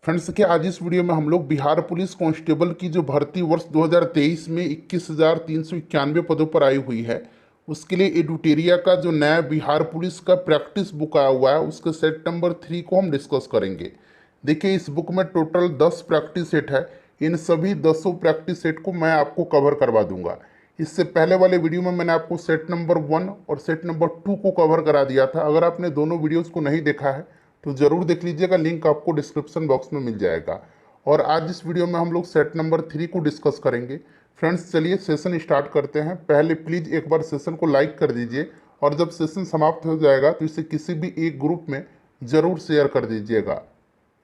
Friends देखिए, आज इस वीडियो में हम लोग बिहार पुलिस कांस्टेबल की जो भर्ती वर्ष 2023 में 21,391 पदों पर आई हुई है, उसके लिए एडुटेरिया का जो नया बिहार पुलिस का प्रैक्टिस बुक आया हुआ है उसके सेट नंबर 3 को हम डिस्कस करेंगे। देखिए, इस बुक में टोटल 10 प्रैक्टिस सेट है। इन सभी 10 प्रैक्टिस सेट को मैं आपको कवर करवा दूंगा। इससे पहले वाले वीडियो में मैंने आपको सेट नंबर 1 और सेट नंबर 2 को कवर करा दिया था। अगर आपने दोनों वीडियोज़ को नहीं देखा है तो ज़रूर देख लीजिएगा, लिंक आपको डिस्क्रिप्शन बॉक्स में मिल जाएगा। और आज इस वीडियो में हम लोग सेट नंबर 3 को डिस्कस करेंगे। फ्रेंड्स चलिए सेशन स्टार्ट करते हैं। पहले प्लीज़ एक बार सेशन को लाइक कर दीजिए और जब सेशन समाप्त हो जाएगा तो इसे किसी भी एक ग्रुप में ज़रूर शेयर कर दीजिएगा।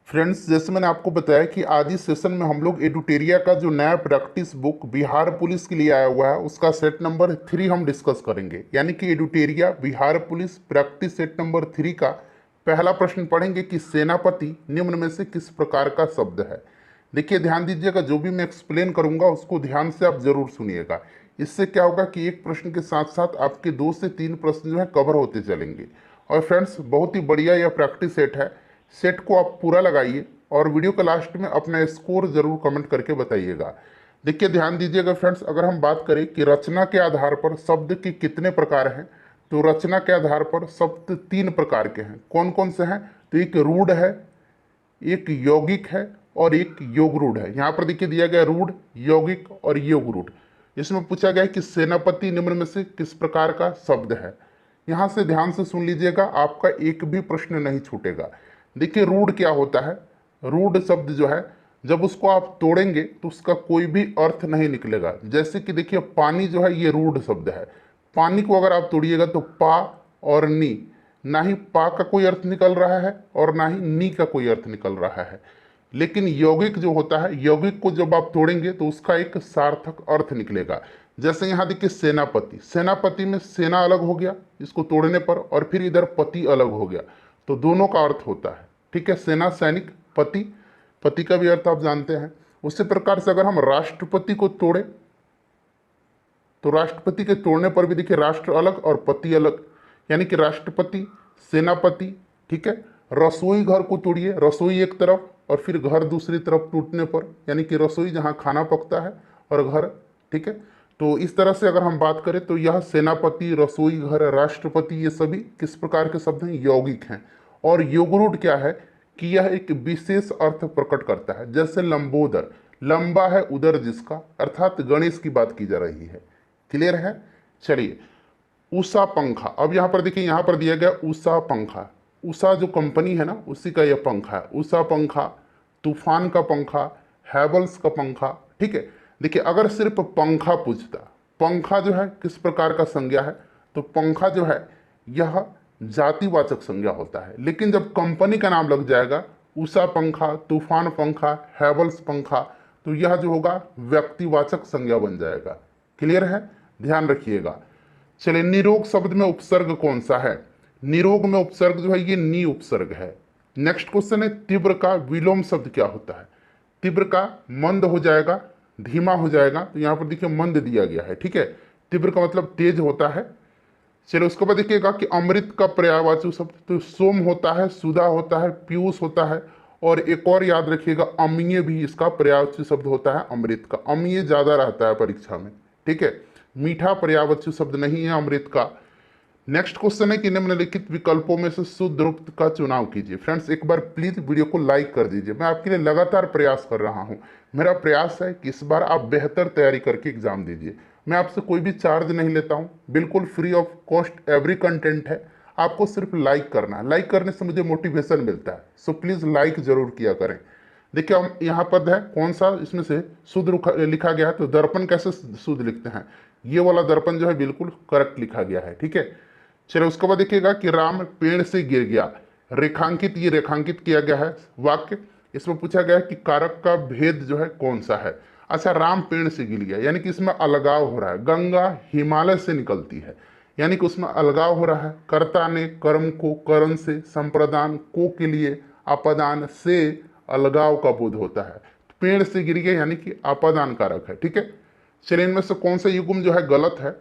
फ्रेंड्स, जैसे मैंने आपको बताया कि आज इस सेशन में हम लोग एडुटेरिया का जो नया प्रैक्टिस बुक बिहार पुलिस के लिए आया हुआ है उसका सेट नंबर 3 हम डिस्कस करेंगे। यानी कि एडुटेरिया Bihar police practice set number 3 का पहला प्रश्न पढ़ेंगे कि सेनापति निम्न में से किस प्रकार का शब्द है। देखिए, ध्यान दीजिएगा, जो भी मैं एक्सप्लेन करूंगा उसको ध्यान से आप जरूर सुनिएगा। इससे क्या होगा कि एक प्रश्न के साथ साथ आपके 2 से 3 प्रश्न जो है कवर होते चलेंगे। और फ्रेंड्स, बहुत ही बढ़िया यह प्रैक्टिस सेट है। सेट को आप पूरा लगाइए और वीडियो के लास्ट में अपना स्कोर जरूर कमेंट करके बताइएगा। देखिए, ध्यान दीजिएगा फ्रेंड्स, अगर हम बात करें कि रचना के आधार पर शब्द के कितने प्रकार हैं, तो रचना के आधार पर शब्द 3 प्रकार के हैं। कौन कौन से हैं? तो एक रूढ़ है, एक यौगिक है और एक योगरूढ़ है। यहाँ पर देखिए दिया गया रूढ़, यौगिक और योगरूढ़। इसमें पूछा गया है कि सेनापति निम्न में से किस प्रकार का शब्द है। यहाँ से ध्यान से सुन लीजिएगा, आपका एक भी प्रश्न नहीं छूटेगा। देखिए, रूढ़ क्या होता है? रूढ़ शब्द जो है, जब उसको आप तोड़ेंगे तो उसका कोई भी अर्थ नहीं निकलेगा। जैसे कि देखिए, पानी जो है ये रूढ़ शब्द है। पानी को अगर आप तोड़िएगा तो पा और नी, ना ही पा का कोई अर्थ निकल रहा है और ना ही नी का कोई अर्थ निकल रहा है। लेकिन यौगिक जो होता है, यौगिक को जब आप तोड़ेंगे तो उसका एक सार्थक अर्थ निकलेगा। जैसे यहाँ देखिए सेनापति, सेनापति में सेना अलग हो गया इसको तोड़ने पर, और फिर इधर पति अलग हो गया, तो दोनों का अर्थ होता है। ठीक है, सेना सैनिक, पति, पति का भी अर्थ आप जानते हैं। उसी प्रकार से अगर हम राष्ट्रपति को तोड़े तो राष्ट्रपति के तोड़ने पर भी देखिए राष्ट्र अलग और पति अलग, यानी कि राष्ट्रपति, सेनापति। ठीक है, रसोई घर को तोड़िए, रसोई एक तरफ और फिर घर दूसरी तरफ टूटने पर, यानी कि रसोई जहाँ खाना पकता है और घर। ठीक है, तो इस तरह से अगर हम बात करें तो यह सेनापति, रसोई घर, राष्ट्रपति, ये सभी किस प्रकार के शब्द हैं? यौगिक हैं। और योगरूढ़ क्या है कि यह एक विशेष अर्थ प्रकट करता है। जैसे लंबोदर, लंबा है उदर जिसका, अर्थात गणेश की बात की जा रही है। क्लियर है? चलिए, उषा पंखा, अब यहाँ पर देखिए, यहाँ पर दिया गया उषा पंखा। उषा जो कंपनी है ना, उसी का यह पंखा है। उषा पंखा, तूफान का पंखा, हैवल्स का पंखा। ठीक है, देखिए अगर सिर्फ पंखा पूछता, पंखा जो है किस प्रकार का संज्ञा है, तो पंखा जो है यह जातिवाचक संज्ञा होता है। लेकिन जब कंपनी का नाम लग जाएगा, उषा पंखा, तूफान पंखा, हैवल्स पंखा, तो यह जो होगा व्यक्तिवाचक संज्ञा बन जाएगा। क्लियर है? ध्यान रखिएगा। चलिए, निरोग शब्द में उपसर्ग कौन सा है? निरोग में उपसर्ग जो है ये नी उपसर्ग है। नेक्स्ट क्वेश्चन है, तीव्र का विलोम शब्द क्या होता है? तीव्र का मंद हो जाएगा, धीमा हो जाएगा, तो यहाँ पर देखिए मंद दिया गया है। ठीक है, तीव्र का मतलब तेज होता है। चलिए, उसके बाद देखिएगा कि अमृत का पर्यायवाची शब्द, तो सोम होता है, सुधा होता है, पीयूष होता है, और एक और याद रखिएगा अम्लीय भी इसका पर्यायवाची शब्द होता है अमृत का। अम्लीय ज्यादा रहता है परीक्षा में। ठीक है, मीठा पर्यायवाची शब्द नहीं है अमृत का। नेक्स्ट क्वेश्चन है कि निम्नलिखित विकल्पों में से शुद्ध रूप का चुनाव कीजिए। फ्रेंड्स, एक बार प्लीज वीडियो को लाइक कर दीजिए। मैं आपके लिए लगातार प्रयास कर रहा हूं। मेरा प्रयास है कि इस बार आप बेहतर तैयारी करके एग्जाम दीजिए। मैं आपसे कोई भी चार्ज नहीं लेता हूं, बिल्कुल free of cost every content है। आपको सिर्फ लाइक करना है, लाइक करने से मुझे मोटिवेशन मिलता है। सो प्लीज लाइक जरूर किया करें। देखिए, हम यहाँ पद है कौन सा इसमें से शुद्ध लिखा गया है, तो दर्पण कैसे शुद्ध लिखते हैं? ये वाला दर्पण जो है बिल्कुल करेक्ट लिखा गया है। ठीक है, चलिए उसके बाद देखिएगा कि राम पेड़ से गिर गया, रेखांकित, ये रेखांकित किया गया है वाक्य। इसमें पूछा गया है कि कारक का भेद जो है कौन सा है? अच्छा, राम पेड़ से गिर गया, यानी कि इसमें अलगाव हो रहा है। गंगा हिमालय से निकलती है, यानी कि उसमें अलगाव हो रहा है। कर्ता ने कर्म को करण से, संप्रदान को के लिए, अपदान से अलगाव का बोध होता है। पेड़ से गिर गया यानी कि अपदान कारक है। ठीक है, चलिए इनमें से कौन सा युग्म जो है गलत है?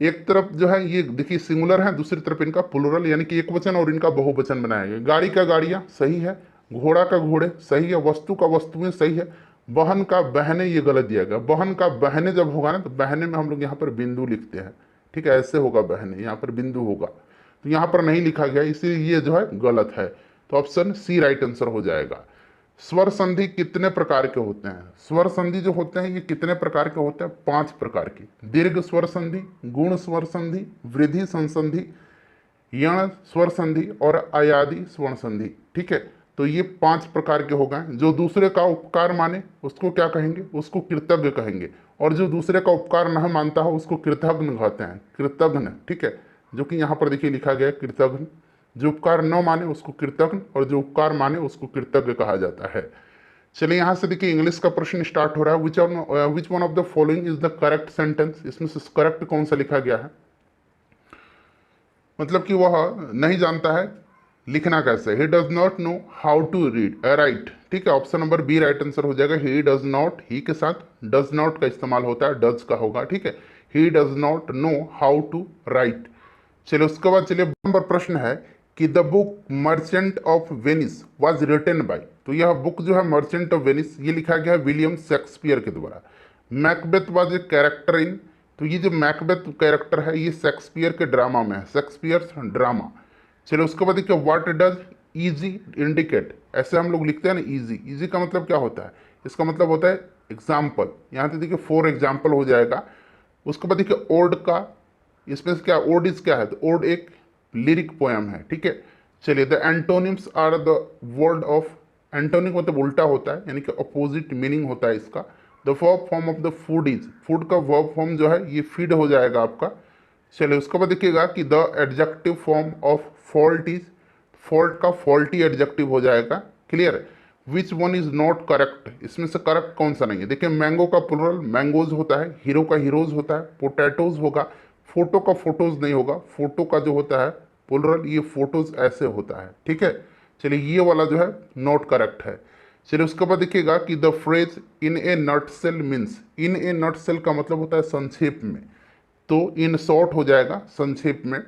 एक तरफ जो है ये देखिए सिंगुलर है, दूसरी तरफ इनका प्लुरल यानी कि एक वचन और इनका बहुवचन बनाया गया। गाड़ी का गाड़ियां सही है, घोड़ा का घोड़े सही है, वस्तु का वस्तुएं सही है, बहन का बहने ये गलत दिया गया। बहन का बहने जब होगा ना तो बहने में हम लोग यहाँ पर बिंदु लिखते हैं, ठीक है, ऐसे होगा बहने, यहाँ पर बिंदु होगा, तो यहाँ पर नहीं लिखा गया इसीलिए ये जो है गलत है। तो ऑप्शन सी राइट आंसर हो जाएगा। स्वर संधि कितने प्रकार के होते हैं? स्वर संधि जो होते हैं ये कितने प्रकार के होते हैं? 5 प्रकार की। दीर्घ स्वर संधि, गुण स्वर संधि, वृद्धि संसंधि, यण स्वर संधि और अयादि स्वर्ण संधि, ठीक है। तो ये 5 प्रकार के हो गए। जो दूसरे का उपकार माने उसको क्या कहेंगे? उसको कृतज्ञ कहेंगे, और जो दूसरे का उपकार न मानता हो उसको कृतघ्न कहते हैं, कृतघ्न, ठीक है, जो कि यहाँ पर देखिए लिखा गया है कृतघ्न। जो उपकार न माने उसको कृतघ्न और जो उपकार माने उसको कृतज्ञ कहा जाता है। चलिए यहाँ से देखिए इंग्लिश का प्रश्न स्टार्ट हो रहा है। Which one of the following is the correct sentence? इसमें से करेक्ट कौन सा लिखा गया है? मतलब कि वह नहीं जानता है लिखना कैसे। He does not know how to read write, ठीक है, option number B right answer हो जाएगा। ही डज नॉट, ही के साथ डज नॉट का इस्तेमाल होता है, डज का होगा, ठीक है। He does not know how to write. चलिए उसके बाद चलिए नंबर प्रश्न है कि the book Merchant of Venice was written by. तो यह बुक जो है मर्चेंट ऑफ वेनिस ये लिखा गया है विलियम शेक्सपियर के द्वारा। Macbeth was a character in, तो ये जो मैकबेथ कैरेक्टर है ये शेक्सपियर के ड्रामा में है, शेक्सपियर ड्रामा। चलिए उसके बाद देखिए व्हाट डज इजी इंडिकेट, ऐसे हम लोग लिखते हैं ना इजी, इजी का मतलब क्या होता है? इसका मतलब होता है एग्जाम्पल। यहाँ पे देखिए फॉर एग्जाम्पल हो जाएगा। उसके बाद देखिए ओड का, इसमें क्या ओड इज क्या है? तो ओड एक लिरिक पोएम है, ठीक है। चलिए the antonyms are the word of, antonym मतलब उल्टा होता है, यानी कि अपोजिट मीनिंग होता है इसका। The verb form of the food is, food का वर्ब फॉर्म जो है ये फीड हो जाएगा आपका। चलिए उसके बाद देखिएगा कि the adjective form of fault is, fault का फॉल्टी एडजेक्टिव हो जाएगा। Clear? Which one is not correct, इसमें से करेक्ट कौन सा नहीं है? देखिए मैंगो का प्लुरल मैंगोज होता है, हीरो का हीरोज होता है, पोटैटोज होगा, फोटो का फोटोज नहीं होगा, फोटो का जो होता है प्लुरल ये फोटोज ऐसे होता है, ठीक है। चलिए ये वाला जो है नॉट करेक्ट है। चलिए उसके बाद देखिएगा कि the phrase in A nutshell means, in A nutshell का मतलब होता है संक्षेप में, तो इन शॉर्ट हो जाएगा संक्षेप में।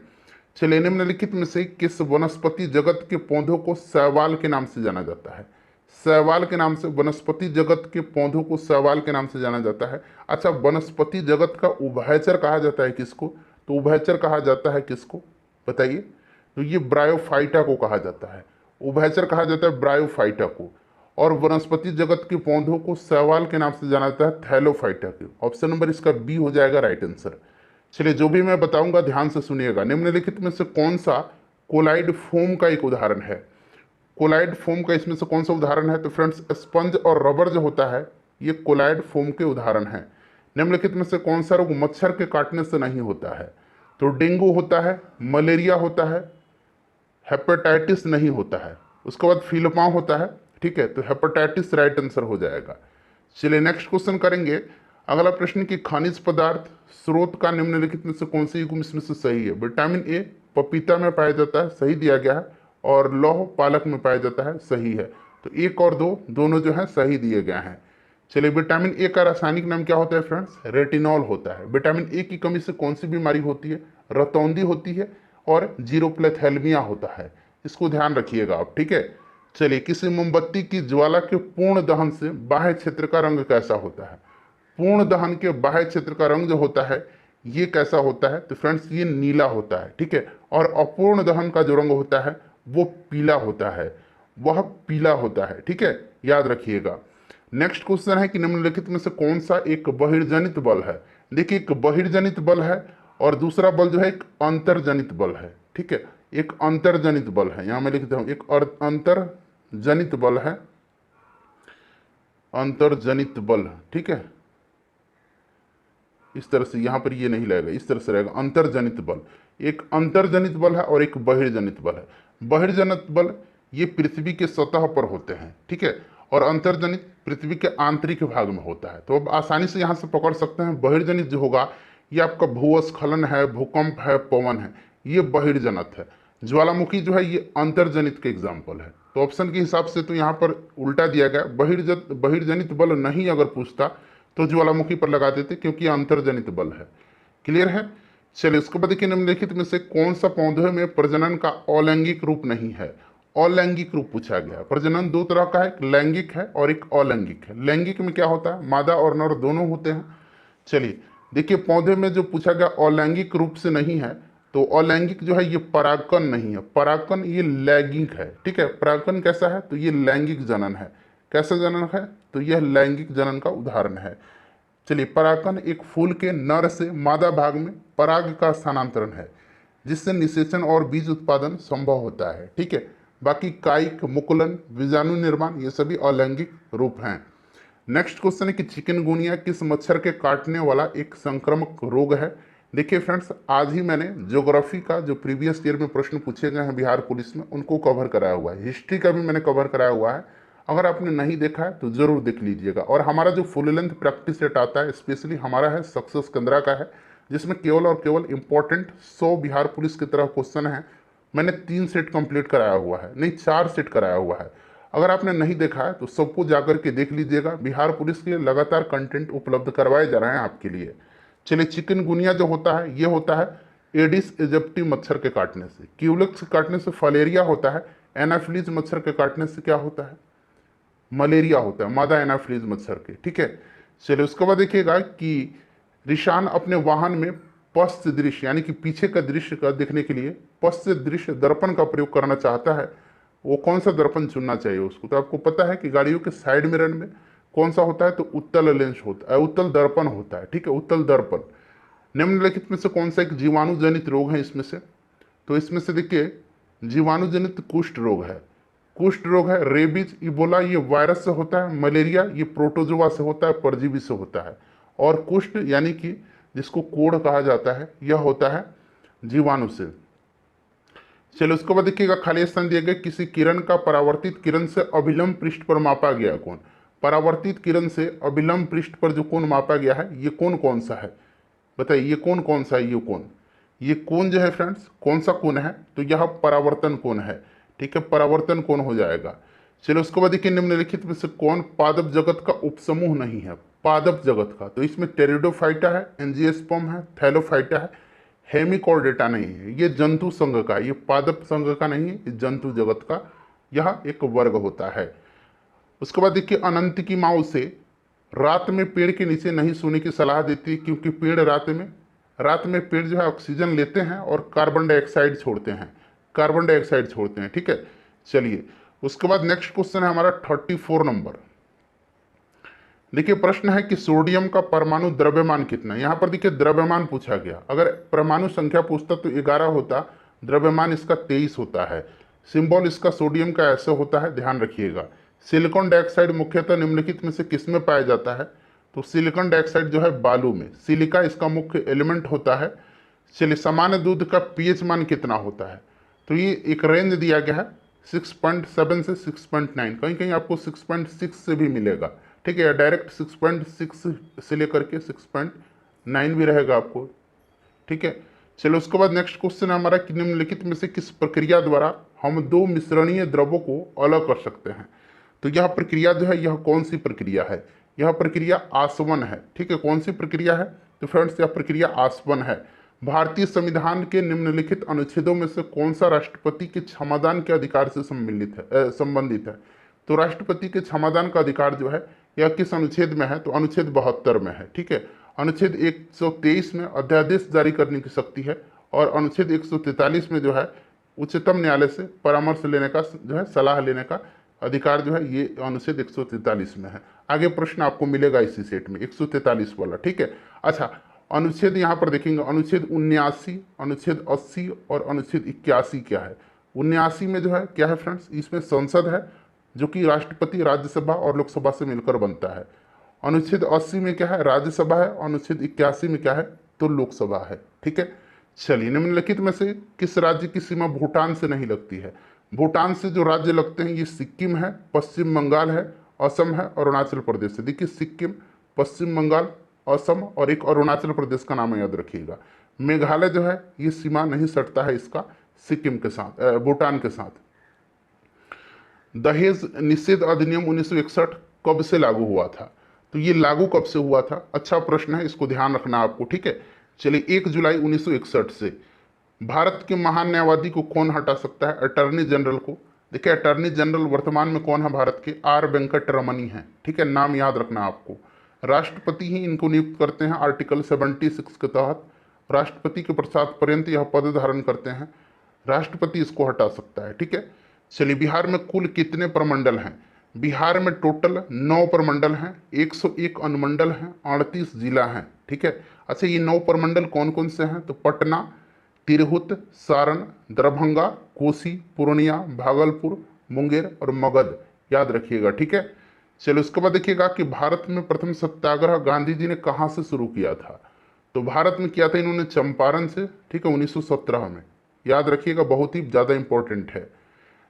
चलिए निम्नलिखित में से किस वनस्पति जगत के पौधों को शैवाल के नाम से जाना जाता है? शैवाल के नाम से, वनस्पति जगत के पौधों को शैवाल के नाम से जाना जाता है। अच्छा वनस्पति जगत का उभयचर कहा जाता है किसको? तो उभयचर कहा जाता है किसको बताइए? तो ये ब्रायोफाइटा को कहा जाता है, उभयचर कहा जाता है ब्रायोफाइटा को। और वनस्पति जगत के पौधों को शैवाल के नाम से जाना जाता है थैलोफाइटा के। ऑप्शन नंबर इसका बी हो जाएगा राइट आंसर। चलिए जो भी मैं बताऊंगा ध्यान से सुनिएगा। निम्नलिखित में से कौन सा कोलाइड फोम का एक उदाहरण है? कोलाइड फोम का इसमें से कौन सा उदाहरण है? तो फ्रेंड्स स्पंज और रबर जो होता है ये कोलाइड फोम के उदाहरण है। निम्नलिखित में से कौन सा रोग मच्छर के काटने से नहीं होता है? तो डेंगू होता है, मलेरिया होता है, हेपेटाइटिस नहीं होता है, उसके बाद फीलपांव होता है, ठीक है। तो हेपेटाइटिस राइट आंसर हो जाएगा। चलिए नेक्स्ट क्वेश्चन करेंगे। अगला प्रश्न की खनिज पदार्थ स्रोत का निम्नलिखित में से कौन सी युग्म इसमें से सही है? विटामिन ए पपीता में पाया जाता है, सही दिया गया है, और लौह पालक में पाया जाता है, सही है। तो एक और दो दोनों जो है सही दिए गए हैं। चलिए विटामिन ए का रासायनिक नाम क्या होता है फ्रेंड्स? रेटिनॉल होता है। विटामिन ए की कमी से कौन सी बीमारी होती है? रतौंधी होती है और जीरोप्लेथेलमिया होता है, इसको ध्यान रखिएगा आप, ठीक है। चलिए किसी मोमबत्ती की ज्वाला के पूर्ण दहन से बाह्य क्षेत्र का रंग कैसा होता है? पूर्ण दहन के बाह्य क्षेत्र का रंग जो होता है ये कैसा होता है? तो फ्रेंड्स ये नीला होता है, ठीक है। और अपूर्ण दहन का जो रंग होता है वो पीला होता है, वह पीला होता है, ठीक है, याद रखिएगा। नेक्स्ट क्वेश्चन है कि निम्नलिखित में से कौन सा एक बहिर्जनित बल है? देखिए एक बहिर्जनित बल है और दूसरा बल जो है एक अंतर्जनित बल है, ठीक है। एक अंतर्जनित बल है, यहां मैं लिखता हूं एक अंतर्जनित बल है, अंतर्जनित बल, ठीक है। इस तरह से यहां पर ये नहीं लगेगा, इस तरह से रहेगा अंतर्जनित बल। एक अंतर्जनित बल है और एक बहिर्जनित बल है। बहिर्जनित बल ये पृथ्वी के सतह पर होते हैं, ठीक है, और अंतर्जनित पृथ्वी के आंतरिक भाग में होता है। तो अब आसानी से यहाँ से पकड़ सकते हैं बहिर्जनित जो होगा ये आपका भूस्खलन है, भूकंप है, पवन है, ये बहिर्जनित है। ज्वालामुखी जो है ये अंतर्जनित के एग्जाम्पल है। तो ऑप्शन के हिसाब से तो यहाँ पर उल्टा दिया गया, बहिर्जनित बल नहीं अगर पूछता तो ज्वालामुखी पर लगा देते क्योंकि अंतर्जनित बल है। क्लियर है? चलिए उसके बाद देखिए निम्नलिखित में से कौन सा पौधे में प्रजनन का अलैंगिक रूप नहीं है? अलैंगिक रूप पूछा गया। प्रजनन दो तरह का है, एक लैंगिक है और एक अलैंगिक है। लैंगिक में क्या होता है, मादा और नर दोनों होते हैं। चलिए देखिए, पौधे में जो पूछा गया अलैंगिक रूप से नहीं है, तो अलैंगिक जो है ये परागकण नहीं है, परागकण ये लैंगिक है। ठीक है, परागकण कैसा है, तो ये लैंगिक जनन है। कैसा जनन है, तो यह लैंगिक जनन का उदाहरण है। चलिए, परागकण एक फूल के नर से मादा भाग में पराग का स्थानांतरण है, जिससे निषेचन और बीज उत्पादन संभव होता है। ठीक है, बाकी कायिक, मुकुलन, बीजाणु निर्माण ये सभी अलैंगिक रूप हैं। नेक्स्ट क्वेश्चन है कि चिकनगुनिया किस मच्छर के काटने वाला एक संक्रामक रोग है। देखिए फ्रेंड्स, आज ही मैंने ज्योग्राफी का जो प्रीवियस ईयर में प्रश्न पूछे गए हैं बिहार पुलिस में, उनको कवर कराया हुआ है। हिस्ट्री का भी मैंने कवर कराया हुआ है। अगर आपने नहीं देखा है तो जरूर देख लीजिएगा। और हमारा जो फुल लेंथ प्रैक्टिस सेट आता है, स्पेशली हमारा है सक्सेस 15 का है, जिसमें केवल और केवल इंपॉर्टेंट 100 बिहार पुलिस की तरह क्वेश्चन है। मैंने 3 सेट कंप्लीट कराया हुआ है, नहीं 4 सेट कराया हुआ है। अगर आपने नहीं देखा है तो सबको जाकर के देख लीजिएगा। बिहार पुलिस के लिए लगातार कंटेंट उपलब्ध करवाए जा रहे हैं आपके लिए। चलिए, चिकनगुनिया जो होता है ये होता है एडिस एजिप्टी मच्छर के काटने से। क्यूलेक्स के काटने से फलेरिया होता है। एनाफिलीज मच्छर के काटने से क्या होता है, मलेरिया होता है, मादा एनाफिलीज मच्छर के। ठीक है, चलिए उसके बाद देखिएगा कि रिशान अपने वाहन में पश्च दृश्य यानी कि पीछे का दृश्य का देखने के लिए पश्च दृश्य दर्पण का प्रयोग करना चाहता है। वो कौन सा दर्पण चुनना चाहिए उसको, तो आपको पता है कि गाड़ियों के साइड मिरर में कौन सा होता है, तो उत्तल लेंस होता है, उत्तल दर्पण होता है। ठीक है, उत्तल दर्पण। निम्नलिखित में से कौन सा एक जीवाणु जनित रोग है इसमें से, तो इसमें से देखिए जीवाणु जनित कुष्ठ रोग है। कुष्ठ रोग है, रेबीज, इबोला ये वायरस से होता है, मलेरिया ये प्रोटोजोआ से होता है, परजीवी से होता है, और कुष्ठ यानी कि जिसको कोढ़ कहा जाता है यह होता है जीवाणु से। चलो उसके बाद देखिएगा, खाली स्थान दिए गए किसी किरण का परावर्तित किरण से अभिलंब पृष्ठ पर मापा गया कोण। परावर्तित किरण से अभिलंब पृष्ठ पर जो कोण मापा गया है ये कोण कौन सा है, बताइए ये कोण कौन सा है। ये कोण जो है फ्रेंड्स, कौन सा कोण है, तो यह परावर्तन कोण है। ठीक है, परावर्तन कोण हो जाएगा। चलो उसके बाद देखिए, निम्नलिखित में से कौन पादप जगत का उपसमूह नहीं है। पादप जगत का, तो इसमें टेरिडोफाइटा है, एंजियोस्पर्म है, थैलोफाइटा है, हेमिकॉर्डेटा नहीं है। ये जंतु संघ का, ये पादप संघ का नहीं है, ये जंतु जगत का यह एक वर्ग होता है। उसके बाद देखिए, अनंत की माँ उसे रात में पेड़ के नीचे नहीं सोने की सलाह देती है, क्योंकि पेड़ रात में पेड़ जो है ऑक्सीजन लेते हैं और कार्बन डाइऑक्साइड छोड़ते हैं, कार्बन डाइऑक्साइड छोड़ते हैं। ठीक है, चलिए उसके बाद नेक्स्ट क्वेश्चन है हमारा 34 नंबर। देखिए प्रश्न है कि सोडियम का परमाणु द्रव्यमान कितना है। यहाँ पर देखिए द्रव्यमान पूछा गया, अगर परमाणु संख्या पूछता तो 11 होता, द्रव्यमान इसका 23 होता है। सिंबल इसका सोडियम का ऐसे होता है, ध्यान रखिएगा। सिलिकॉन डाइऑक्साइड मुख्यतः निम्नलिखित में से किसमें पाया जाता है, तो सिलिकॉन डाइऑक्साइड जो है बालू में, सिलिका इसका मुख्य एलिमेंट होता है। चलिए, सामान्य दूध का पीएच मान कितना होता है, तो ये एक रेंज दिया गया है 6.7 से 6.9, कहीं कहीं आपको 6.6 से भी मिलेगा। ठीक है, डायरेक्ट 6.6 से लेकर के 6.9 भी रहेगा आपको। ठीक है, चलो उसके बाद नेक्स्ट क्वेश्चन है हमारा कि निम्नलिखित में से किस प्रक्रिया द्वारा हम दो मिश्रणीय द्रवों को अलग कर सकते हैं। तो यह प्रक्रिया जो है यह कौन सी प्रक्रिया है, यह प्रक्रिया आसवन है। ठीक है, कौन सी प्रक्रिया है, तो फ्रेंड्स यह प्रक्रिया आसवन है। भारतीय संविधान के निम्नलिखित अनुच्छेदों में से कौन सा राष्ट्रपति के क्षमादान के अधिकार से संबंधित है। तो राष्ट्रपति के क्षमादान का अधिकार जो है यह किस अनुच्छेद में है, तो अनुच्छेद 72 में है। ठीक है, अनुच्छेद 123 में अध्यादेश जारी करने की शक्ति है, और अनुच्छेद 143 में जो है उच्चतम न्यायालय से परामर्श लेने का जो है, सलाह लेने का अधिकार जो है, ये अनुच्छेद 143 में है। आगे प्रश्न आपको मिलेगा इसी सेट में 143 वाला। ठीक है, अच्छा अनुच्छेद यहाँ पर देखेंगे, अनुच्छेद 79, अनुच्छेद 80 और अनुच्छेद 81 क्या है। 79 में जो है क्या है फ्रेंड्स, इसमें संसद है जो कि राष्ट्रपति, राज्यसभा और लोकसभा से मिलकर बनता है। अनुच्छेद 80 में क्या है, राज्यसभा है। अनुच्छेद 81 में क्या है, तो लोकसभा है। ठीक है, चलिए निम्नलिखित में से किस राज्य की सीमा भूटान से नहीं लगती है। भूटान से जो राज्य लगते हैं ये सिक्किम है, पश्चिम बंगाल है, असम है, अरुणाचल प्रदेश है। देखिए सिक्किम, पश्चिम बंगाल, असम और एक अरुणाचल प्रदेश का नाम याद रखिएगा। मेघालय जो है ये सीमा नहीं सटता है इसका सिक्किम के साथ, भूटान के साथ। दहेज निषेध अधिनियम 1961 कब से लागू हुआ था, तो ये लागू कब से हुआ था, अच्छा प्रश्न है, इसको ध्यान रखना आपको। ठीक है, चलिए 1 जुलाई 1961 से। भारत के महान न्यायवादी को कौन हटा सकता है, अटर्नी जनरल को। देखिए अटॉर्नी जनरल वर्तमान में कौन है भारत के, आर वेंकट रमनी है, ठीक है, नाम याद रखना आपको। राष्ट्रपति ही इनको नियुक्त करते हैं आर्टिकल 76 के तहत। राष्ट्रपति के पश्चात पर्यंत यह पद धारण करते हैं, राष्ट्रपति इसको हटा सकता है, ठीक है। चलिए बिहार में कुल कितने प्रमंडल हैं, बिहार में टोटल 9 प्रमंडल हैं, 101 अनुमंडल हैं, 38 जिला हैं, ठीक है। अच्छा ये 9 प्रमंडल कौन कौन से हैं, तो पटना, तिरहुत, सारण, दरभंगा, कोसी, पूर्णिया, भागलपुर, मुंगेर और मगध, याद रखिएगा, ठीक है। चलो उसके बाद देखिएगा कि भारत में प्रथम सत्याग्रह गांधी जी ने कहाँ से शुरू किया था, तो भारत में किया था इन्होंने चंपारण से, ठीक है, 1917 में, याद रखिएगा, बहुत ही ज़्यादा इंपॉर्टेंट है।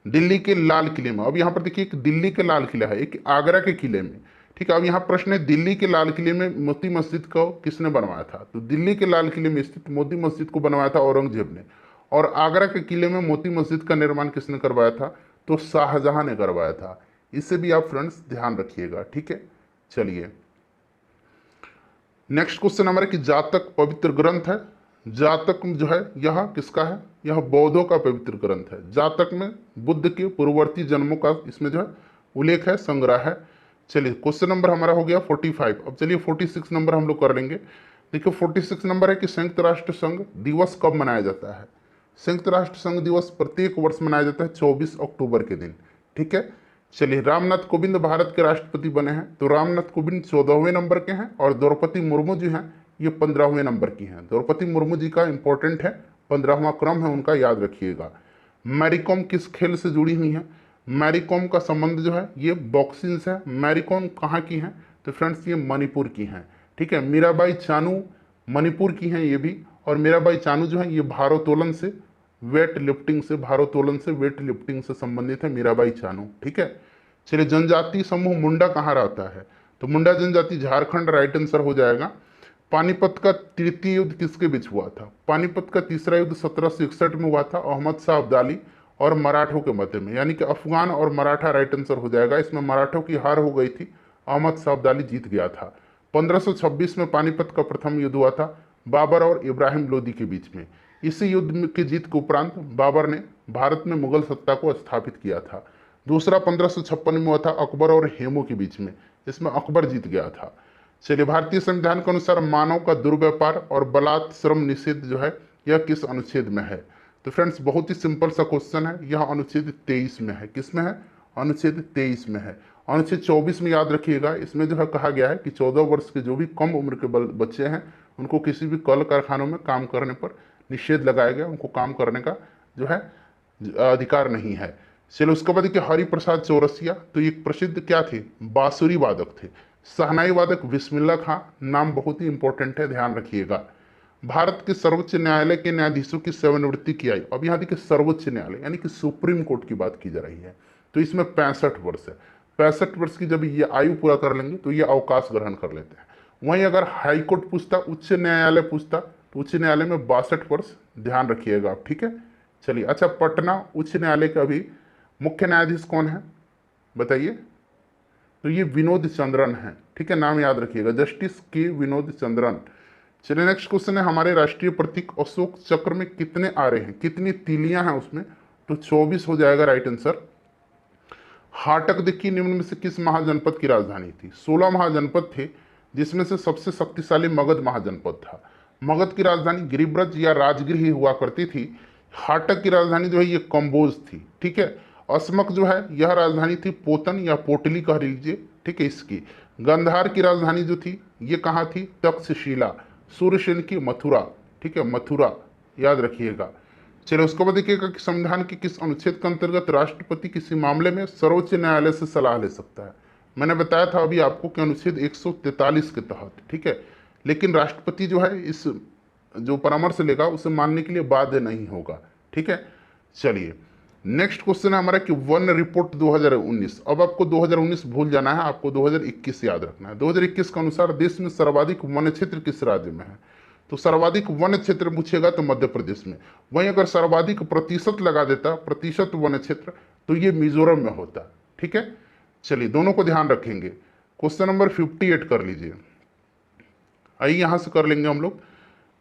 दिल्ली के लाल किले में, अब यहाँ पर देखिए एक दिल्ली के लाल किला है, एक आगरा के किले में, ठीक है। अब यहाँ प्रश्न है दिल्ली के लाल किले में मोती मस्जिद को किसने बनवाया था, तो दिल्ली के लाल किले में स्थित मोती मस्जिद को बनवाया था औरंगजेब ने, और आगरा के किले में मोती मस्जिद का निर्माण किसने करवाया था, तो शाहजहां ने करवाया था। इसे भी आप फ्रेंड्स ध्यान रखिएगा, ठीक है। चलिए नेक्स्ट क्वेश्चन हमारा कि जातक पवित्र ग्रंथ है, जातक जो है यह किसका है, यह बौद्धों का पवित्र ग्रंथ है। जातक में बुद्ध के पूर्ववर्ती जन्मों का इसमें जो है उल्लेख है, संग्रह है। चलिए क्वेश्चन नंबर हमारा हो गया 45। अब चलिए 46 नंबर हम लोग कर लेंगे। देखिए 46 नंबर है कि संयुक्त राष्ट्र संघ दिवस कब मनाया जाता है। संयुक्त राष्ट्र संघ दिवस प्रत्येक वर्ष मनाया जाता है 24 अक्टूबर के दिन, ठीक है। चलिए रामनाथ कोविंद भारत के राष्ट्रपति बने हैं, तो रामनाथ कोविंद 14वें नंबर के हैं, और द्रौपदी मुर्मू जो हैं ये 15वें नंबर की हैं। द्रौपदी मुर्मू जी का इंपॉर्टेंट है, 15वां क्रम है उनका, याद रखिएगा। मैरी कॉम किस खेल से जुड़ी हुई हैं, मैरी कॉम का संबंध जो है ये बॉक्सिंग से है। मैरी कॉम कहाँ की हैं, तो फ्रेंड्स ये मणिपुर की हैं, ठीक है। मीराबाई चानू मणिपुर की हैं ये भी, और मीराबाई चानू जो है ये भारोत्तोलन से, वेट लिफ्टिंग से, भारोत्तोलन से, वेट लिफ्टिंग से संबंधित है मीराबाई चानू, ठीक है। चलिए जनजाति समूह मुंडा कहाँ रहता है, तो मुंडा जनजाति झारखंड, राइट आंसर हो जाएगा। पानीपत का तृतीय युद्ध किसके बीच हुआ था, पानीपत का तीसरा युद्ध 1761 में हुआ था, अहमद शाह अब्दाली और मराठों के मध्य में, यानी कि अफगान और मराठा राइट आंसर हो जाएगा। इसमें मराठों की हार हो गई थी, अहमद शाह अब्दाली जीत गया था। 1526 में पानीपत का प्रथम युद्ध हुआ था बाबर और इब्राहिम लोदी के बीच में। इसी युद्ध की जीत के उपरांत बाबर ने भारत में मुगल सत्ता को स्थापित किया था। दूसरा 1556 में हुआ था अकबर और हेमू के बीच में, जिसमें अकबर जीत गया था। चलिए भारतीय संविधान के अनुसार मानव का दुर्व्यापार और बलात् श्रम निषेध जो है यह किस अनुच्छेद में है, तो फ्रेंड्स बहुत ही सिंपल सा क्वेश्चन है, यह अनुच्छेद 23 में है। किस में है, अनुच्छेद 23 में है। अनुच्छेद 24 में याद रखिएगा, इसमें जो है कहा गया है कि 14 वर्ष के जो भी कम उम्र के बच्चे हैं उनको किसी भी कल कारखानों में काम करने पर निषेध लगाया गया, उनको काम करने का जो है अधिकार नहीं है। चलो उसके बाद देखिए हरिप्रसाद चौरसिया, तो ये प्रसिद्ध क्या थे, बांसुरी वादक थे। शहनाई वादक बिस्मिल्लाह खां, नाम बहुत ही इंपॉर्टेंट है, ध्यान रखिएगा। भारत के सर्वोच्च न्यायालय के न्यायाधीशों की सेवानिवृत्ति की आयु, अब यहाँ देखिए सर्वोच्च न्यायालय यानी कि सुप्रीम कोर्ट की बात की जा रही है, तो इसमें 65 वर्ष है। 65 वर्ष की जब ये आयु पूरा कर लेंगे तो ये अवकाश ग्रहण कर लेते हैं। वहीं अगर हाईकोर्ट पूछता, उच्च न्यायालय पूछता, तो उच्च न्यायालय में 62 वर्ष, ध्यान रखिएगा आप, ठीक है। चलिए अच्छा पटना उच्च न्यायालय का भी मुख्य न्यायाधीश कौन है बताइए, तो ये विनोद चंद्रन है, ठीक है, नाम याद रखिएगा, जस्टिस के विनोद चंद्रन। चलिए नेक्स्ट क्वेश्चन है हमारे राष्ट्रीय प्रतीक अशोक चक्र में कितने आरे हैं, कितनी तीलियां हैं उसमें, तो 24 हो जाएगा राइट आंसर। हाटक देखिए निम्न में से किस महाजनपद की राजधानी थी, 16 महाजनपद थे जिसमें से सबसे शक्तिशाली मगध महाजनपद था। मगध की राजधानी गिरिब्रज या राजगिर ही हुआ करती थी। हाटक की राजधानी जो है ये कंबोज थी, ठीक है। असमक जो है यह राजधानी थी पोतन या पोटली कह लीजिए, ठीक है इसकी। गंधार की राजधानी जो थी ये कहाँ थी, तक्षशिला। सूर्यसेन की मथुरा, ठीक है, मथुरा, याद रखिएगा। चलिए उसके बाद देखिएगा कि संविधान के किस अनुच्छेद के अंतर्गत राष्ट्रपति किसी मामले में सर्वोच्च न्यायालय से सलाह ले सकता है। मैंने बताया था अभी आपको कि अनुच्छेद 143 के तहत, ठीक है, लेकिन राष्ट्रपति जो है इस जो परामर्श लेगा उसे मानने के लिए बाध्य नहीं होगा, ठीक है। चलिए नेक्स्ट क्वेश्चन है हमारा कि वन रिपोर्ट 2019, अब आपको 2019 भूल जाना है, आपको 2021 याद रखना है। 2021 के अनुसार देश में सर्वाधिक वन क्षेत्र किस राज्य में है, तो सर्वाधिक वन क्षेत्र पूछेगा तो मध्य प्रदेश में। वहीं अगर सर्वाधिक प्रतिशत लगा देता, प्रतिशत वन क्षेत्र, तो ये मिजोरम में होता, ठीक है। चलिए दोनों को ध्यान रखेंगे। क्वेश्चन नंबर 58 कर लीजिए, आइए यहां से कर लेंगे हम लोग।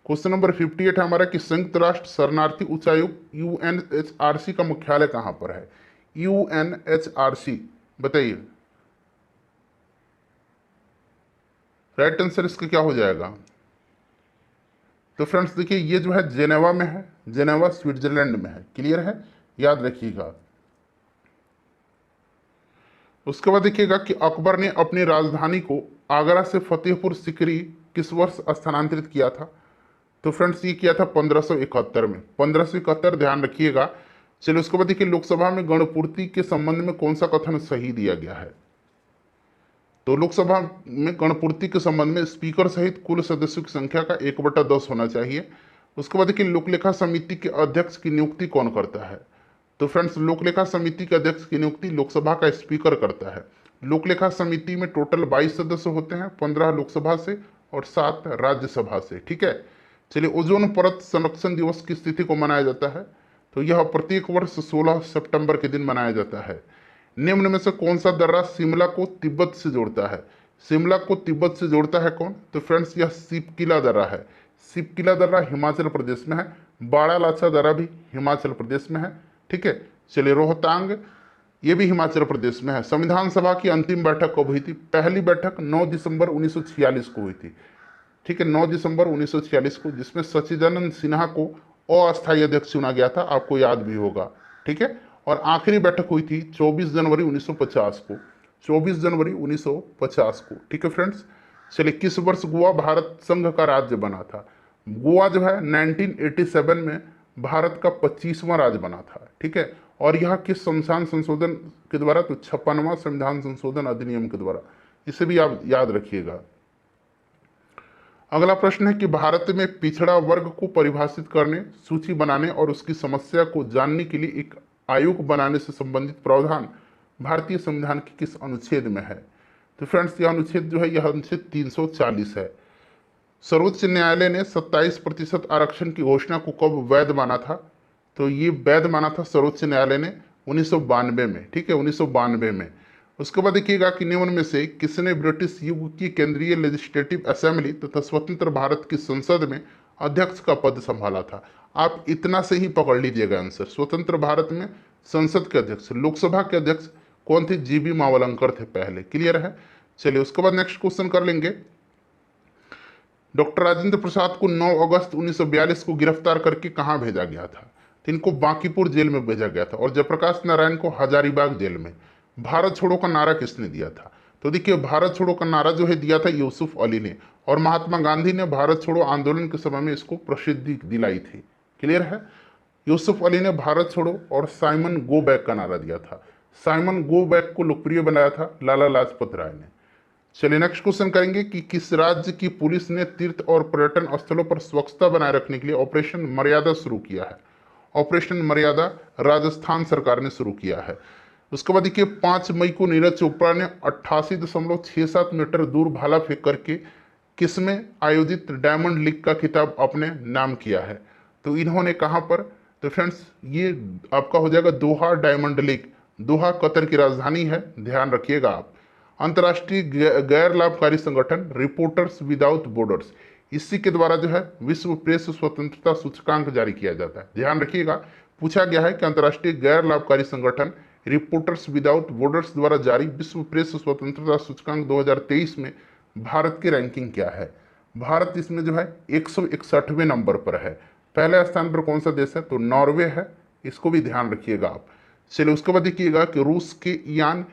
क्वेश्चन नंबर 58 है हमारा कि संयुक्त राष्ट्र शरणार्थी उच्चायोग UNHRC का मुख्यालय कहाँ पर है। UNHRC, बताइए राइट आंसर इसका क्या हो जाएगा। तो फ्रेंड्स देखिए ये जो है जेनेवा में है, जेनेवा स्विट्जरलैंड में है। क्लियर है, याद रखिएगा। उसके बाद देखिएगा कि अकबर ने अपनी राजधानी को आगरा से फतेहपुर सिकरी किस वर्ष स्थानांतरित किया था। तो फ्रेंड्स ये किया था 1571 में, 1571, ध्यान रखिएगा। चलिए उसके बाद देखिए लोकसभा में गणपूर्ति के संबंध में कौन सा कथन सही दिया गया है। तो लोकसभा में गणपूर्ति के संबंध में स्पीकर सहित कुल सदस्यों की संख्या का 1/10 होना चाहिए। उसके बाद देखिए लोकलेखा समिति के अध्यक्ष की नियुक्ति कौन करता है। तो फ्रेंड्स लोकलेखा समिति के अध्यक्ष की नियुक्ति लोकसभा का स्पीकर करता है। लोकलेखा समिति में टोटल 22 सदस्य होते हैं, 15 लोकसभा से और 7 राज्यसभा से। ठीक है, चलिए ओजोन परत संरक्षण दिवस किस तिथि को मनाया जाता है। तो यह प्रत्येक वर्ष 16 सितंबर के दिन मनाया जाता है। निम्न में से कौन सा दर्रा शिमला को तिब्बत से जोड़ता है। शिमला को तिब्बत से जोड़ता है कौन। तो फ्रेंड्स यह सिपकिला दर्रा है। सिपकिला दर्रा हिमाचल प्रदेश में है। बाड़ा लाचा दर्रा भी हिमाचल प्रदेश में है। ठीक है, चलिए रोहतांग ये भी हिमाचल प्रदेश में है। संविधान सभा की अंतिम बैठक कब हुई थी। पहली बैठक 9 दिसंबर 1946 को हुई थी। ठीक है, 9 दिसंबर 1946 को, जिसमें सच्चिदानंद सिन्हा को अस्थायी अध्यक्ष चुना गया था, आपको याद भी होगा। ठीक है, और आखिरी बैठक हुई थी 24 जनवरी 1950 को, 24 जनवरी 1950 को। ठीक है फ्रेंड्स, चलिए किस वर्ष गोवा भारत संघ का राज्य बना था। गोवा जो है 1987 में भारत का 25वां राज्य बना था। ठीक है, और यह किस संविधान संशोधन के द्वारा। तो 56वां संविधान संशोधन अधिनियम के द्वारा। इसे भी आप याद रखिएगा। अगला प्रश्न है कि भारत में पिछड़ा वर्ग को परिभाषित करने, सूची बनाने और उसकी समस्या को जानने के लिए एक आयोग बनाने से संबंधित प्रावधान भारतीय संविधान के किस अनुच्छेद में है। तो फ्रेंड्स यह अनुच्छेद जो है यह अनुच्छेद 340 है। सर्वोच्च न्यायालय ने 27% आरक्षण की घोषणा को कब वैध माना था। तो ये वैध माना था सर्वोच्च न्यायालय ने 1992 में। ठीक है, 1992 में। उसके बाद देखिएगा कि निम्न में से किसने ब्रिटिश युग की केंद्रीय लेजिस्लेटिव असेंबली तथा स्वतंत्र भारत की संसद में अध्यक्ष का पद संभाला था। आप इतना से ही पकड़ लीजिएगा आंसर। स्वतंत्र भारत में संसद के अध्यक्ष, लोकसभा के अध्यक्ष कौन थे। जीबी मावलंकर थे पहले। क्लियर है, चलिए उसके बाद नेक्स्ट क्वेश्चन कर लेंगे। डॉक्टर राजेंद्र प्रसाद को 9 अगस्त 1942 को गिरफ्तार करके कहाँ भेजा गया था। तो इनको बांकीपुर जेल में भेजा गया था और जयप्रकाश नारायण को हजारीबाग जेल में। भारत छोड़ो का नारा किसने दिया था। तो देखिए भारत छोड़ो का नारा जो है दिया था यूसुफ अली ने, और महात्मा गांधी ने भारत छोड़ो आंदोलन के समय में इसको प्रसिद्धि दिलाई थी। क्लियर है, यूसुफ अली ने भारत छोड़ो और साइमन गो बैक का नारा दिया था। साइमन गो बैक को लोकप्रिय बनाया था लाला लाजपत राय ने। चलिए नेक्स्ट क्वेश्चन करेंगे कि किस राज्य की पुलिस ने तीर्थ और पर्यटन स्थलों पर स्वच्छता बनाए रखने के लिए ऑपरेशन मर्यादा शुरू किया है। ऑपरेशन मर्यादा राजस्थान सरकार ने शुरू किया है। उसके बाद देखिए 5 मई को नीरज चोपड़ा ने 88.67 मीटर दूर भाला फेंक करके किसमें आयोजित डायमंड लीग का खिताब अपने नाम किया है। तो इन्होंने कहाँ पर। तो फ्रेंड्स ये आपका हो जाएगा दोहा डायमंड लीग। दोहा कतर की राजधानी है, ध्यान रखिएगा आप। अंतर्राष्ट्रीय गैर लाभकारी संगठन रिपोर्टर्स विदाउट बॉर्डर्स, इसी के द्वारा जो है विश्व प्रेस स्वतंत्रता सूचकांक जारी किया जाता है। ध्यान रखिएगा, पूछा गया है कि अंतर्राष्ट्रीय गैर लाभकारी संगठन रिपोर्टर्स विदाउट बॉर्डर्स द्वारा जारी विश्व प्रेस स्वतंत्रता सूचकांक 2023 में भारत की रैंकिंग क्या है। भारत इसमें जो है 161वें नंबर पर है। पहले स्थान पर कौन सा देश है। तो नॉर्वे है, इसको भी ध्यान रखिएगा आप। चलिए उसके बाद देखिएगा कि रूस के यान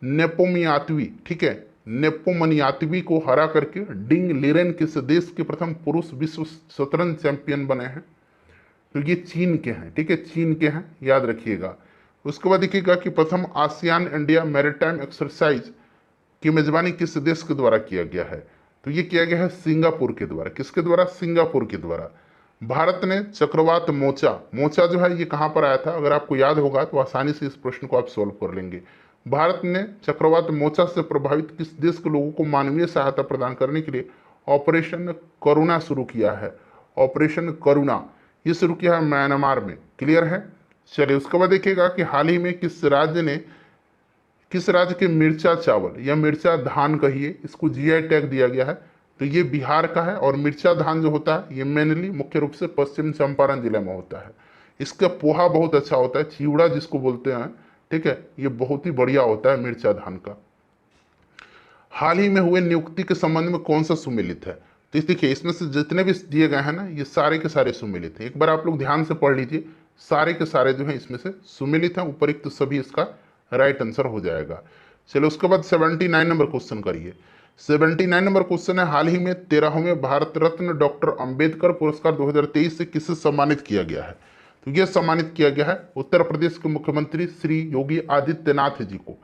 नेपोमियातवी, ठीक है, नेपोमनियातवी को हरा करके डिंग लिरेन किस देश के प्रथम पुरुष विश्व शतरंज चैंपियन बने हैं। तो ये चीन के हैं। ठीक है, चीन के हैं, याद रखिएगा। उसके बाद देखिएगा कि प्रथम आसियान इंडिया मैरीटाइम एक्सरसाइज की मेजबानी किस देश के द्वारा किया गया है। तो ये किया गया है सिंगापुर के द्वारा। किसके द्वारा। सिंगापुर के द्वारा। भारत ने चक्रवात मोचा, मोचा जो है ये कहाँ पर आया था। अगर आपको याद होगा तो आसानी से इस प्रश्न को आप सोल्व कर लेंगे। भारत ने चक्रवात मोचा से प्रभावित किस देश के लोगों को मानवीय सहायता प्रदान करने के लिए ऑपरेशन करुणा शुरू किया है। ऑपरेशन करुणा ये शुरू किया है म्यांमार में। क्लियर है, चलिए उसके बाद देखिएगा कि हाल ही में किस राज्य के मिर्चा चावल या मिर्चा धान कहिए, इसको जीआई टैग दिया गया है। तो ये बिहार का है और मिर्चा धान जो होता है ये मेनली मुख्य रूप से पश्चिम चंपारण जिले में होता है। इसका पोहा बहुत अच्छा होता है, चिवड़ा जिसको बोलते हैं, ठीक है, ये बहुत ही बढ़िया होता है मिर्चा धान का। हाल ही में हुए नियुक्ति के संबंध में कौन सा सुमेलित है? तो इस देखिए, इसमें से जितने भी दिए गए हैं ना, ये सारे के सारे सुमेलित हैं। एक बार आप लोग ध्यान से पढ़ लीजिए, सारे के सारे जो हैं इसमें से सुमेलित हैं, उपयुक्त तो सभी इसका राइट आंसर हो जाएगा। चलो उसके बाद 79 नंबर क्वेश्चन करिए। 79 नंबर क्वेश्चन है, हाल ही में 13वें भारत रत्न डॉक्टर अंबेडकर पुरस्कार 2023 से किसे सम्मानित किया गया है? तो यह सम्मानित किया गया है उत्तर प्रदेश के मुख्यमंत्री श्री योगी आदित्यनाथ जी को।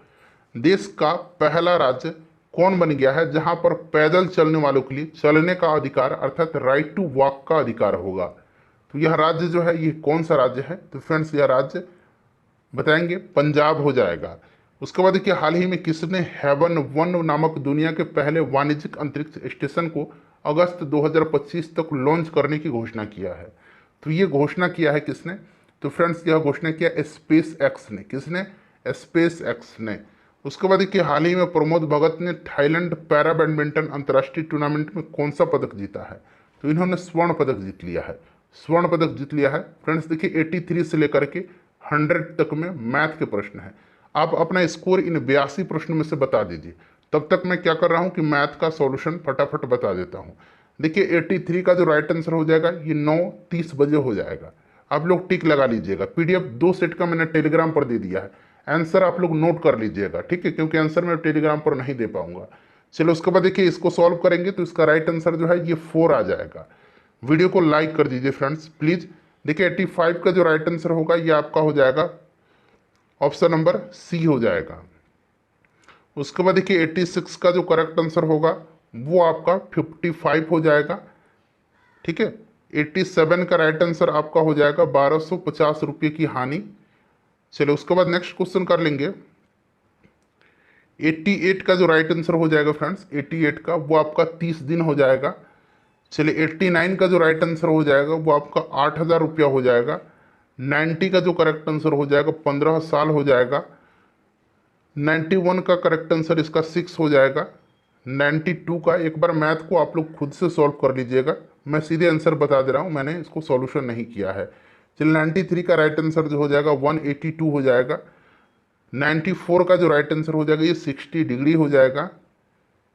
देश का पहला राज्य कौन बन गया है जहां पर पैदल चलने वालों के लिए चलने का अधिकार अर्थात राइट टू वॉक का अधिकार होगा? तो यह राज्य जो है ये कौन सा राज्य है? तो फ्रेंड्स यह राज्य बताएंगे पंजाब हो जाएगा। उसके बाद देखिए, हाल ही में किसने हेवन 1 नामक दुनिया के पहले वाणिज्यिक अंतरिक्ष स्टेशन को अगस्त 2025 तक लॉन्च करने की घोषणा किया है? तो ये घोषणा किया है किसने? तो फ्रेंड्स यह घोषणा किया स्पेस एक्स ने। किसने? स्पेस एक्स ने। उसके बाद देखिए, हाल ही में प्रमोद भगत ने थाईलैंड पैरा बैडमिंटन अंतर्राष्ट्रीय टूर्नामेंट में कौन सा पदक जीता है? तो इन्होंने स्वर्ण पदक जीत लिया है। स्वर्ण पदक जीत लिया है। फ्रेंड्स देखिए, 83 से लेकर के 100 तक में मैथ के प्रश्न है। आप अपना स्कोर इन 82 प्रश्नों में से बता दीजिए। तब तक मैं क्या कर रहा हूं कि मैथ का सॉल्यूशन फटाफट बता देता हूं। देखिए, 83 का जो राइट आंसर हो जाएगा ये 9:30 बजे हो जाएगा। आप लोग टिक लगा लीजिएगा। पीडीएफ 2 सेट का मैंने टेलीग्राम पर दे दिया है। आंसर आप लोग नोट कर लीजिएगा, ठीक है, क्योंकि आंसर मैं टेलीग्राम पर नहीं दे पाऊंगा। चलो उसके बाद देखिए, इसको सॉल्व करेंगे तो इसका राइट आंसर जो है ये 4 आ जाएगा। वीडियो को लाइक कर दीजिए फ्रेंड्स प्लीज। देखिए, 85 का जो राइट आंसर होगा ये आपका हो जाएगा ऑप्शन नंबर सी हो जाएगा। उसके बाद देखिए, 86 का जो करेक्ट आंसर होगा वो आपका 55 हो जाएगा, ठीक है। 87 का राइट आंसर आपका हो जाएगा 1250 रुपये की हानि। चलो उसके बाद नेक्स्ट क्वेश्चन कर लेंगे। 88 का जो राइट आंसर हो जाएगा फ्रेंड्स, 88 का वो आपका 30 दिन हो जाएगा। चलिए 89 का जो राइट आंसर हो जाएगा वो आपका 8,000 रुपया हो जाएगा। 90 का जो करेक्ट आंसर हो जाएगा 15 साल हो जाएगा। 91 का करेक्ट आंसर इसका 6 हो जाएगा। 92 का, एक बार मैथ को आप लोग खुद से सॉल्व कर लीजिएगा, मैं सीधे आंसर बता दे रहा हूँ, मैंने इसको सॉल्यूशन नहीं किया है। चलिए 93 का राइट आंसर जो हो जाएगा 182 हो जाएगा। 94 का जो राइट आंसर हो जाएगा ये 60 डिग्री हो जाएगा।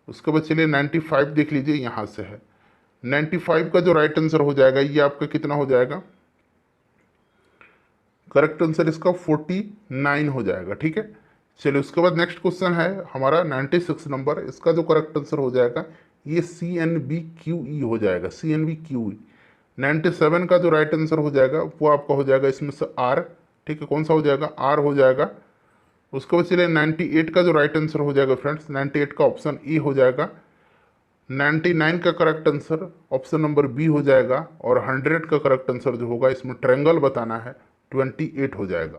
उसके बाद चलिए 95 देख लीजिए, यहाँ से है। 95 का जो राइट आंसर हो जाएगा ये आपका कितना हो जाएगा? करेक्ट आंसर इसका 49 हो जाएगा, ठीक है। चलिए उसके बाद नेक्स्ट क्वेश्चन है हमारा 96 नंबर। इसका जो करेक्ट आंसर हो जाएगा ये CNBQE हो जाएगा, CNBQE। 97 का जो राइट आंसर हो जाएगा वो आपका हो जाएगा इसमें से R, ठीक है। कौन सा हो जाएगा? R हो जाएगा। उसके बाद चलिए 98 का जो राइट आंसर हो जाएगा फ्रेंड्स, 98 का ऑप्शन E हो जाएगा। 99 का correct answer option number B हो जाएगा। और 100 का करेक्ट आंसर जो होगा इसमें ट्रायंगल बताना है, 28 हो जाएगा।